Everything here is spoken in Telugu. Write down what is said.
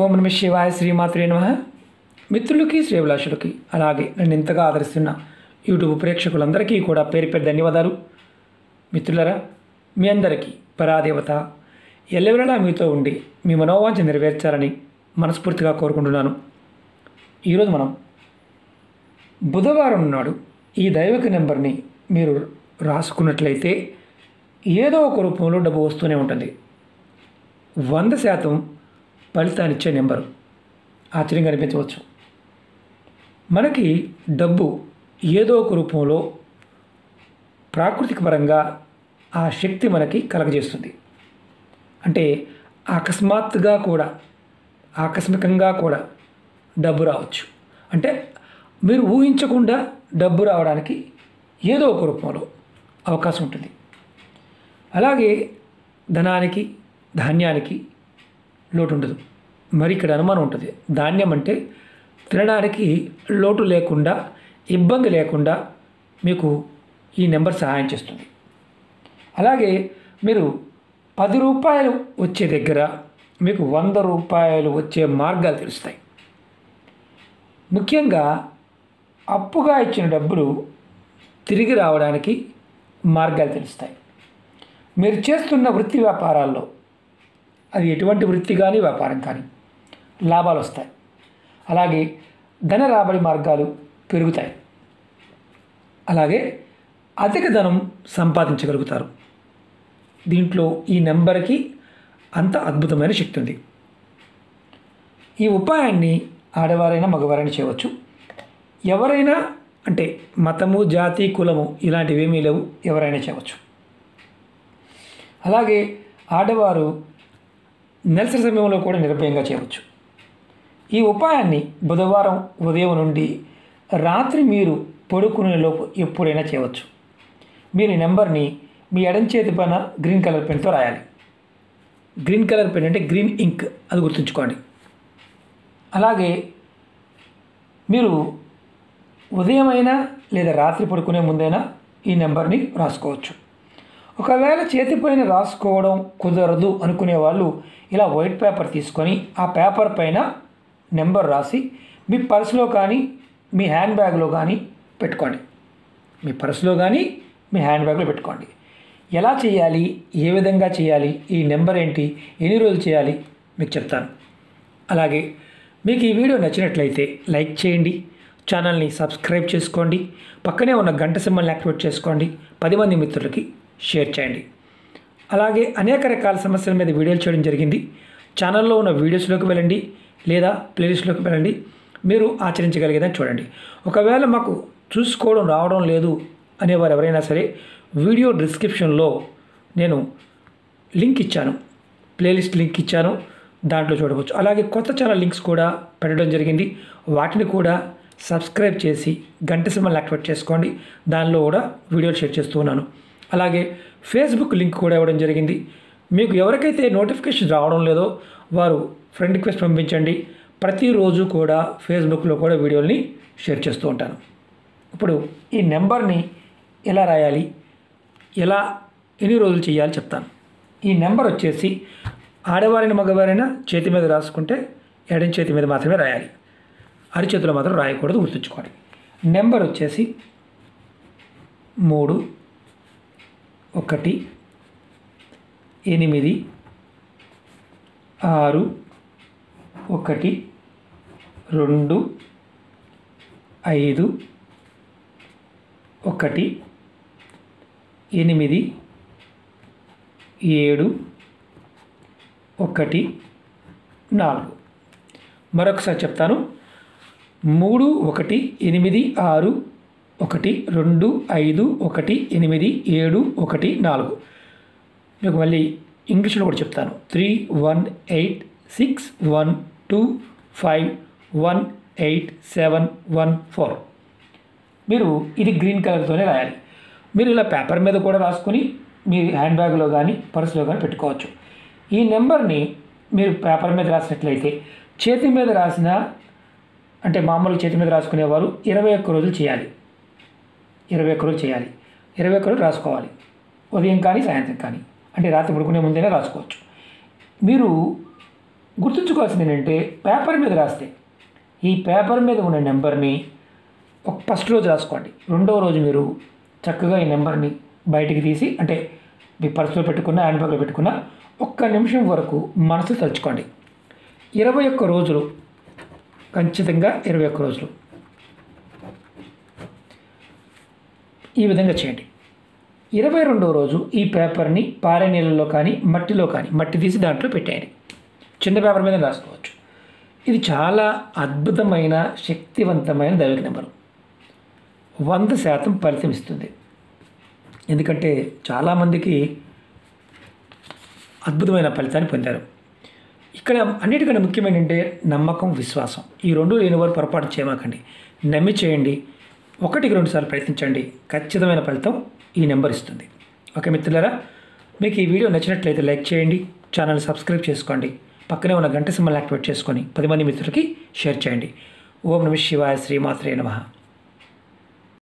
ఓం నమః శివాయ శ్రీమాత్రే నమః. మిత్రులకి శ్రేభిలాషులకి అలాగే నన్ను ఇంతగా ఆదరిస్తున్న యూట్యూబ్ ప్రేక్షకులందరికీ కూడా పేరు పేరు ధన్యవాదాలు. మిత్రులరా, మీ అందరికీ పరాదేవత ఎల్లవేళలా మీతో ఉండి మీ మనోవాంఛ నెరవేర్చాలని మనస్ఫూర్తిగా కోరుకుంటున్నాను. ఈరోజు మనం బుధవారం నాడు ఈ దైవిక నెంబర్ని మీరు రాసుకున్నట్లయితే ఏదో ఒక రూపంలో డబ్బు వస్తూనే ఉంటుంది. 100% ఫలితాన్నిచ్చే నెంబరు. ఆశ్చర్యంగా అనిపించవచ్చు. మనకి డబ్బు ఏదో ఒక రూపంలో ప్రాకృతిక పరంగా ఆ శక్తి మనకి కలగజేస్తుంది. అంటే ఆకస్మికంగా కూడా డబ్బు రావచ్చు. అంటే మీరు ఊహించకుండా డబ్బు రావడానికి ఏదో ఒక రూపంలో అవకాశం ఉంటుంది. అలాగే ధనానికి ధాన్యానికి లోటు ఉండదు. మరి ఇక్కడ అనుమానం ఉంటుంది. ధాన్యం అంటే తినడానికి లోటు లేకుండా, ఇబ్బంది లేకుండా మీకు ఈ నెంబర్ సహాయం చేస్తుంది. అలాగే మీరు 10 రూపాయలు వచ్చే దగ్గర మీకు 100 రూపాయలు వచ్చే మార్గాలు తెలుస్తాయి. ముఖ్యంగా అప్పుగా ఇచ్చిన డబ్బులు తిరిగి రావడానికి మార్గాలు తెలుస్తాయి. మీరు చేస్తున్న వృత్తి వ్యాపారాల్లో, అది ఎటువంటి వృత్తి కానీ వ్యాపారం కానీ, లాభాలు వస్తాయి. అలాగే ధన రాబడి మార్గాలు పెరుగుతాయి. అలాగే అధిక ధనం సంపాదించగలుగుతారు. దీంట్లో ఈ నెంబర్కి అంత అద్భుతమైన శక్తి ఉంది. ఈ ఉపాయాన్ని ఆడవారైనా మగవారైనా చేయవచ్చు. ఎవరైనా, అంటే మతము, జాతి, కులము ఇలాంటివి ఏమీ లేవు, ఎవరైనా చేయవచ్చు. అలాగే ఆడవారు నెలసరి సమయంలో కూడా నిర్భయంగా చేయవచ్చు. ఈ ఉపాయాన్ని బుధవారం ఉదయం నుండి రాత్రి మీరు పడుకునేలోపు ఎప్పుడైనా చేయవచ్చు. మీరు ఈ నెంబర్ని మీ ఎడం చేతి పైన గ్రీన్ కలర్ పెన్తో రాయాలి. గ్రీన్ కలర్ పెన్ అంటే గ్రీన్ ఇంక్, అది గుర్తుంచుకోండి. అలాగే మీరు ఉదయం అయినా లేదా రాత్రి పడుకునే ముందైనా ఈ నెంబర్ని రాసుకోవచ్చు. ఒకవేళ చేతిపైన రాసుకోవడం కుదరదు అనుకునే వాళ్ళు ఇలా వైట్ పేపర్ తీసుకొని ఆ పేపర్ పైన నెంబర్ రాసి మీ పర్సులో కానీ మీ హ్యాండ్ బ్యాగ్లో కానీ పెట్టుకోండి. మీ పర్సులో కానీ మీ హ్యాండ్ బ్యాగ్లో పెట్టుకోండి. ఎలా చేయాలి, ఏ విధంగా చేయాలి, ఈ నెంబర్ ఏంటి, ఎన్ని రోజులు చేయాలి మీకు చెప్తాను. అలాగే మీకు ఈ వీడియో నచ్చినట్లయితే లైక్ చేయండి, ఛానల్ని సబ్స్క్రైబ్ చేసుకోండి, పక్కనే ఉన్న గంట సింబల్ని యాక్టివేట్ చేసుకోండి, 10 మంది మిత్రులకి షేర్ చేయండి. అలాగే అనేక రకాల సమస్యల మీద వీడియోలు చేయడం జరిగింది. ఛానల్లో ఉన్న వీడియోస్లోకి వెళ్ళండి లేదా ప్లేలిస్ట్లోకి వెళ్ళండి, మీరు ఆచరించగలిగేదని చూడండి. ఒకవేళ మాకు చూసుకోవడం రావడం లేదు అనేవారు ఎవరైనా సరే, వీడియో డిస్క్రిప్షన్లో నేను లింక్ ఇచ్చాను, ప్లేలిస్ట్ లింక్ ఇచ్చాను, దాంట్లో చూడవచ్చు. అలాగే కొత్త ఛానల్ లింక్స్ కూడా పెట్టడం జరిగింది. వాటిని కూడా సబ్స్క్రైబ్ చేసి గంట సింబల్ యాక్టివేట్ చేసుకోండి. దానిలో కూడా వీడియోలు షేర్ చేస్తూ ఉన్నాను. అలాగే ఫేస్బుక్ లింక్ కూడా ఇవ్వడం జరిగింది. మీకు ఎవరికైతే నోటిఫికేషన్ రావడం లేదో వారు ఫ్రెండ్ రిక్వెస్ట్ పంపించండి. ప్రతిరోజు కూడా ఫేస్బుక్లో కూడా వీడియోల్ని షేర్ చేస్తూ ఉంటాను. ఇప్పుడు ఈ నెంబర్ని ఎలా రాయాలి, ఎన్ని రోజులు చేయాలి చెప్తాను. ఈ నెంబర్ వచ్చేసి ఆడవారైనా మగవారైనా చేతి మీద రాసుకుంటే ఎడం చేతి మీద మాత్రమే రాయాలి, అరిచేతిలో మాత్రం రాయకూడదు, గుర్తుంచుకోండి. నెంబర్ వచ్చేసి 3 1 8 6 1 2 5 1 8 7 1 4. మరొకసారి చెప్తాను. 3 1 8 6 1 2 5 1 8 7 1 4. మీకు మళ్ళీ ఇంగ్లీష్లో కూడా చెప్తాను. 3 1 8 6 1 2 5 1 8 7 1 4. మీరు ఇది గ్రీన్ కలర్తోనే రాయాలి. మీరు ఇలా పేపర్ మీద కూడా రాసుకొని మీ హ్యాండ్ బ్యాగ్లో కానీ పర్సులో కానీ పెట్టుకోవచ్చు. ఈ నెంబర్ని మీరు పేపర్ మీద రాసినట్లయితే, చేతి మీద రాసిన, అంటే మామూలు చేతి మీద రాసుకునేవారు 21 రోజులు చేయాలి. 21 రోజులు చేయాలి. 21 రోజులు రాసుకోవాలి. ఉదయం కానీ సాయంత్రం కానీ, అంటే రాత్రి పడుకునే ముందైనా రాసుకోవచ్చు. మీరు గుర్తుంచుకోవాల్సింది ఏంటంటే పేపర్ మీద రాస్తే ఈ పేపర్ మీద ఉన్న నెంబర్ని ఫస్ట్ రోజు రాసుకోండి. రెండవ రోజు మీరు చక్కగా ఈ నెంబర్ని బయటికి తీసి అంటే మీ పర్సులో పెట్టుకున్న హ్యాండ్ బ్యాగ్లో పెట్టుకున్న 1 నిమిషం వరకు మనసు తలుచుకోండి. 21 రోజులు, ఖచ్చితంగా 21 రోజులు ఈ విధంగా చేయండి. 22వ రోజు ఈ పేపర్ని పారే నీళ్ళలో కానీ మట్టిలో కానీ మట్టి తీసి దాంట్లో పెట్టేయండి. చిన్న పేపర్ మీద రాసుకోవచ్చు. ఇది చాలా అద్భుతమైన శక్తివంతమైన దైవిక నెంబరు. 100% ఫలితం ఇస్తుంది. ఎందుకంటే చాలామందికి అద్భుతమైన ఫలితాన్ని పొందారు. ఇక్కడ అన్నిటికన్నా ముఖ్యమైన అంటే నమ్మకం, విశ్వాసం. ఈ రెండు లేని వారు పొరపాటు చేయమాకండి. నమ్మి చేయండి. 1కి 2 సార్లు ప్రయత్నించండి. ఖచ్చితమైన ఫలితం ఈ నెంబర్ ఇస్తుంది. ఓకే మిత్రులారా, మీకు ఈ వీడియో నచ్చినట్లయితే లైక్ చేయండి, ఛానల్ సబ్స్క్రైబ్ చేసుకోండి, పక్కనే ఉన్న గంట సింబల్ యాక్టివేట్ చేసుకొని 10 మంది మిత్రులకి షేర్ చేయండి. ఓం నమః శివాయ. శ్రీమాత్రే నమః.